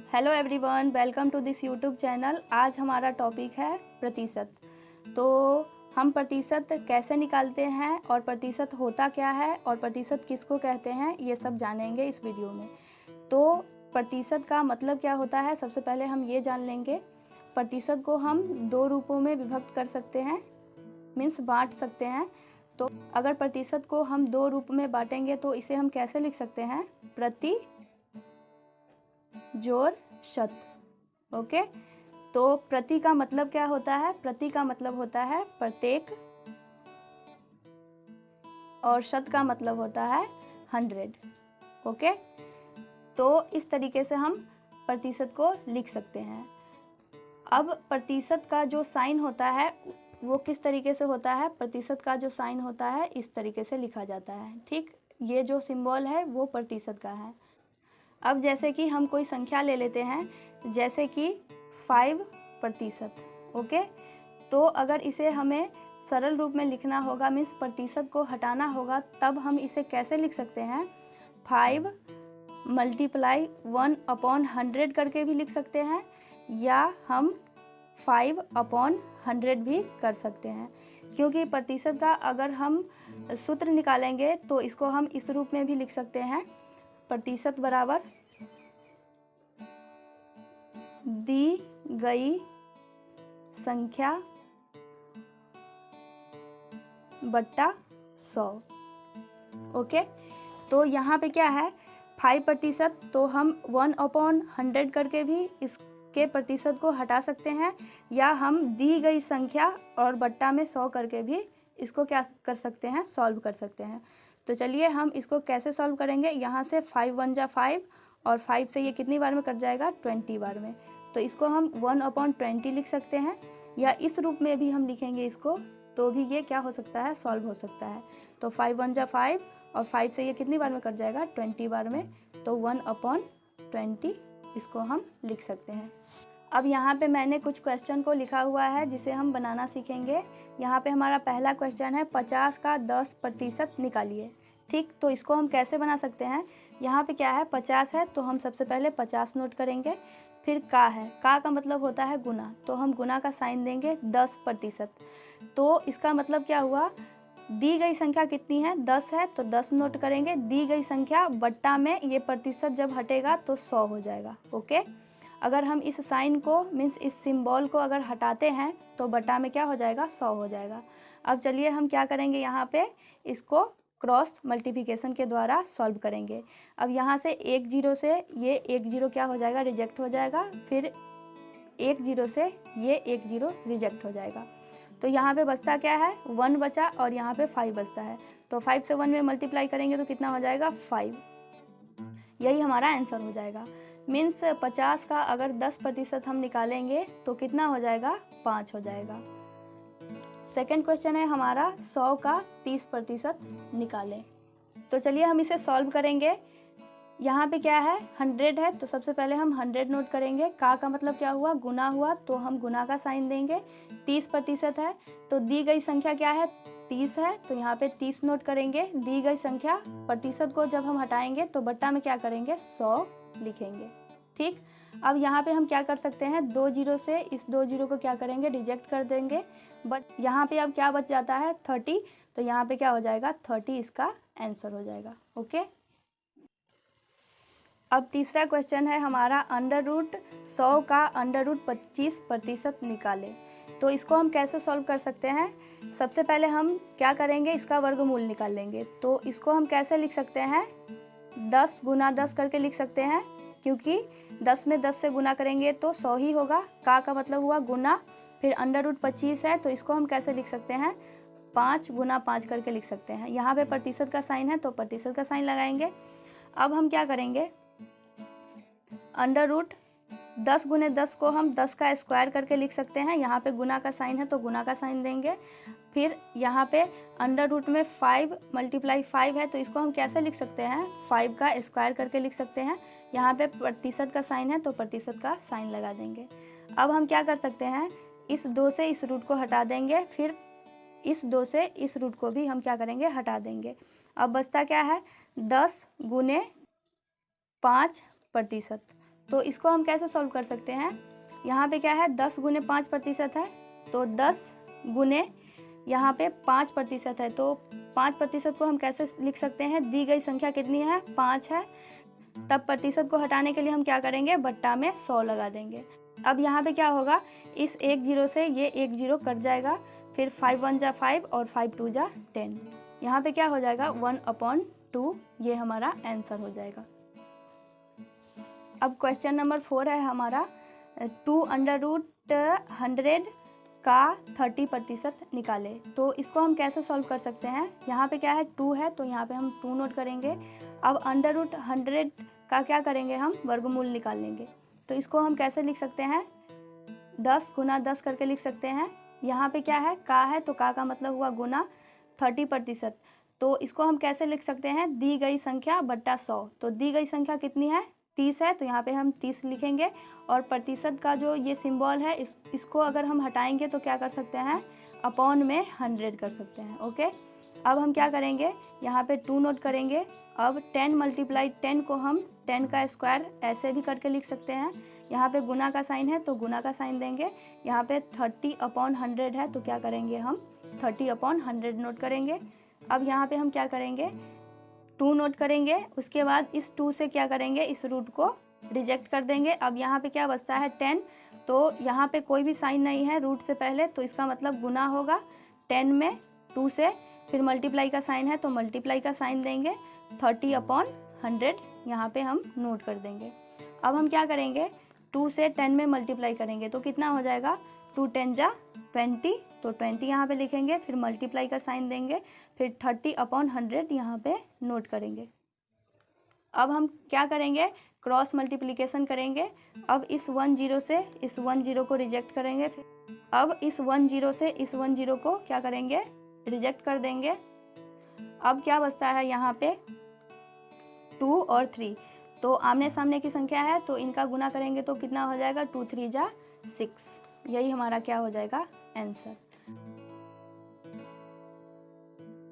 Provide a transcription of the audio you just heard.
Hello everyone, welcome to this YouTube channel. आज हमारा topic है प्रतिशत। तो हम प्रतिशत कैसे निकालते हैं और प्रतिशत होता क्या है और प्रतिशत किसको कहते हैं, ये सब जानेंगे इस वीडियो में। तो प्रतिशत का मतलब क्या होता है, सबसे पहले हम ये जान लेंगे। प्रतिशत को हम दो रूपों में विभक्त कर सकते हैं, मीन्स बांट सकते हैं। तो अगर प्रतिशत को हम दो रूप में बांटेंगे तो इसे हम कैसे लिख सकते हैं, प्रति जोड़ शत। ओके, तो प्रति का मतलब क्या होता है, प्रति का मतलब होता है प्रत्येक और शत का मतलब होता है 100। ओके, तो इस तरीके से हम प्रतिशत को लिख सकते हैं। अब प्रतिशत का जो साइन होता है वो किस तरीके से होता है, प्रतिशत का जो साइन होता है इस तरीके से लिखा जाता है। ठीक, ये जो सिंबल है वो प्रतिशत का है। अब जैसे कि हम कोई संख्या ले लेते हैं, जैसे कि 5%। ओके, तो अगर इसे हमें सरल रूप में लिखना होगा, मीन्स प्रतिशत को हटाना होगा, तब हम इसे कैसे लिख सकते हैं, 5 × 1/100 करके भी लिख सकते हैं, या हम 5/100 भी कर सकते हैं। क्योंकि प्रतिशत का अगर हम सूत्र निकालेंगे तो इसको हम इस रूप में भी लिख सकते हैं, प्रतिशत बराबर दी गई संख्या बट्टा 100। ओके, तो यहाँ पे क्या है 5%, तो हम 1/100 करके भी इसके प्रतिशत को हटा सकते हैं, या हम दी गई संख्या और बट्टा में 100 करके भी इसको क्या कर सकते हैं, सॉल्व कर सकते हैं। तो चलिए हम इसको कैसे सॉल्व करेंगे। यहाँ से 5 × 1 = 5 और 5 से ये कितनी बार में कट जाएगा, 20 बार में। तो इसको हम 1/20 लिख सकते हैं, या इस रूप में भी हम लिखेंगे इसको, तो भी ये क्या हो सकता है, सॉल्व हो सकता है। तो 5 × 1 = 5 और 5 से ये कितनी बार में कट जाएगा, 20 बार में। तो 1/20 इसको हम लिख सकते हैं। अब यहाँ पे मैंने कुछ क्वेश्चन को लिखा हुआ है जिसे हम बनाना सीखेंगे। यहाँ पे हमारा पहला क्वेश्चन है, 50 का 10% निकालिए। ठीक, तो इसको हम कैसे बना सकते हैं, यहाँ पे क्या है 50 है, तो हम सबसे पहले 50 नोट करेंगे। फिर का है, का मतलब होता है गुना, तो हम गुना का साइन देंगे 10%। तो इसका मतलब क्या हुआ, दी गई संख्या कितनी है, 10 है, तो 10 नोट करेंगे। दी गई संख्या बट्टा में ये प्रतिशत जब हटेगा तो 100 हो जाएगा। ओके, अगर हम इस साइन को, मीन्स इस सिंबल को अगर हटाते हैं तो बट्टा में क्या हो जाएगा, 100 हो जाएगा। अब चलिए हम क्या करेंगे, यहाँ पे इसको क्रॉस मल्टीप्लिकेशन के द्वारा सॉल्व करेंगे। अब यहाँ से 1 0 से ये 1 0 क्या हो जाएगा, रिजेक्ट हो जाएगा। फिर 1 0 से ये 1 0 रिजेक्ट हो जाएगा। तो यहाँ पे बचता क्या है, 1 बचा, और यहाँ पे 5 बचता है। तो 5 से 1 में मल्टीप्लाई करेंगे तो कितना हो जाएगा, 5। यही हमारा आंसर हो जाएगा। मीन्स 50 का अगर 10% हम निकालेंगे तो कितना हो जाएगा, 5 हो जाएगा। सेकेंड क्वेश्चन है हमारा, 100 का 30% निकालें। तो चलिए हम इसे सॉल्व करेंगे। यहाँ पे क्या है, 100 है, तो सबसे पहले हम 100 नोट करेंगे। का मतलब क्या हुआ, गुना हुआ, तो हम गुना का साइन देंगे। 30% है, तो दी गई संख्या क्या है, 30 है, तो यहाँ पे 30 नोट करेंगे। दी गई संख्या, प्रतिशत को जब हम हटाएंगे तो बट्टा में क्या करेंगे, 100 लिखेंगे। ठीक, अब यहाँ पे हम क्या कर सकते हैं, 2 0 से इस 2 0 को क्या करेंगे, रिजेक्ट कर देंगे। बट यहाँ पे अब क्या बच जाता है, 30, तो यहाँ पे क्या हो जाएगा, 30 इसका आंसर हो जाएगा। ओके, अब तीसरा क्वेश्चन है हमारा, √100 का √25% निकालें। तो इसको हम कैसे सॉल्व कर सकते हैं, सबसे पहले हम क्या करेंगे, इसका वर्गमूल निकाल लेंगे। तो इसको हम कैसे लिख सकते हैं, 10 × 10 करके लिख सकते हैं, क्योंकि 10 में 10 से गुना करेंगे तो 100 ही होगा। का मतलब हुआ गुना, फिर √25 है, तो इसको हम कैसे लिख सकते हैं, 5 × 5 करके लिख सकते हैं। यहाँ पे प्रतिशत का साइन है तो प्रतिशत का साइन लगाएंगे। अब हम क्या करेंगे, √10 × 10 को हम 10 का स्क्वायर करके लिख सकते हैं। यहाँ पे गुना का साइन है तो गुना का साइन देंगे। फिर यहाँ पे अंडर में 5 × 5 है, तो इसको हम कैसे लिख सकते हैं, 5 का स्क्वायर करके लिख सकते हैं। यहाँ पे प्रतिशत का साइन है तो प्रतिशत का साइन लगा देंगे। अब हम क्या कर सकते हैं, इस 2 से इस रूट को हटा देंगे, फिर इस 2 से इस रूट को भी हम क्या करेंगे, हटा देंगे। अब बचता क्या है, 10 × 5%। तो इसको हम कैसे सॉल्व कर सकते हैं, यहाँ पे क्या है 10 गुने 5% है, तो 10 गुने यहाँ पे 5% है, तो 5% को हम कैसे लिख सकते हैं, दी गई संख्या कितनी है 5 है, तब प्रतिशत को हटाने के लिए हम क्या करेंगे, बट्टा में 100 लगा देंगे। अब यहाँ पे क्या होगा, इस एक जीरो से ये एक जीरो कट जाएगा, फिर 5 1 जा 5 और 5 2 जा 10, यहाँ पे क्या हो जाएगा 1/2, ये हमारा आंसर हो जाएगा। अब क्वेश्चन नंबर 4 है हमारा 2√100 का 30% निकाले। तो इसको हम कैसे सॉल्व कर सकते हैं, यहाँ पे क्या है 2 है, तो यहाँ पे हम 2 नोट करेंगे। अब √100 का क्या करेंगे, हम वर्गमूल निकाल लेंगे। तो इसको हम कैसे लिख सकते हैं, 10 गुना 10 करके लिख सकते हैं। यहाँ पे क्या है का है, तो का मतलब हुआ गुना 30%, तो इसको हम कैसे लिख सकते हैं, दी गई संख्या बट्टा 100। तो दी गई संख्या कितनी है 30 है, तो यहाँ पे हम 30 लिखेंगे, और प्रतिशत का जो ये सिंबल है इसको अगर हम हटाएंगे तो क्या कर सकते हैं, अपॉन में 100 कर सकते हैं। ओके, अब हम क्या करेंगे, यहाँ पे 2 नोट करेंगे। अब 10 × 10 को हम 10 का स्क्वायर ऐसे भी करके लिख सकते हैं। यहाँ पे गुना का साइन है तो गुना का साइन देंगे। यहाँ पे 30/100 है, तो क्या करेंगे हम 30/100 नोट करेंगे। अब यहाँ पे हम क्या करेंगे, 2 नोट करेंगे, उसके बाद इस 2 से क्या करेंगे, इस रूट को रिजेक्ट कर देंगे। अब यहाँ पे क्या बचता है 10, तो यहाँ पे कोई भी साइन नहीं है रूट से पहले, तो इसका मतलब गुना होगा 10 में 2 से, फिर मल्टीप्लाई का साइन है तो मल्टीप्लाई का साइन देंगे, 30/100 यहाँ पे हम नोट कर देंगे। अब हम क्या करेंगे, 2 से 10 में मल्टीप्लाई करेंगे तो कितना हो जाएगा, 2 10 जा 20, तो 20 यहाँ पे लिखेंगे, फिर मल्टीप्लाई का साइन देंगे, फिर 30/100 यहाँ पे नोट करेंगे। अब हम क्या करेंगे, क्रॉस मल्टीप्लिकेशन करेंगे। अब इस 10 से इस 10 को रिजेक्ट करेंगे, फिर अब इस 10 से इस 10 को क्या करेंगे, रिजेक्ट कर देंगे। अब क्या बचता है यहाँ पे 2 और 3, तो आमने सामने की संख्या है तो इनका गुना करेंगे तो कितना हो जाएगा, 2 3 जा 6, यही हमारा क्या हो जाएगा आंसर।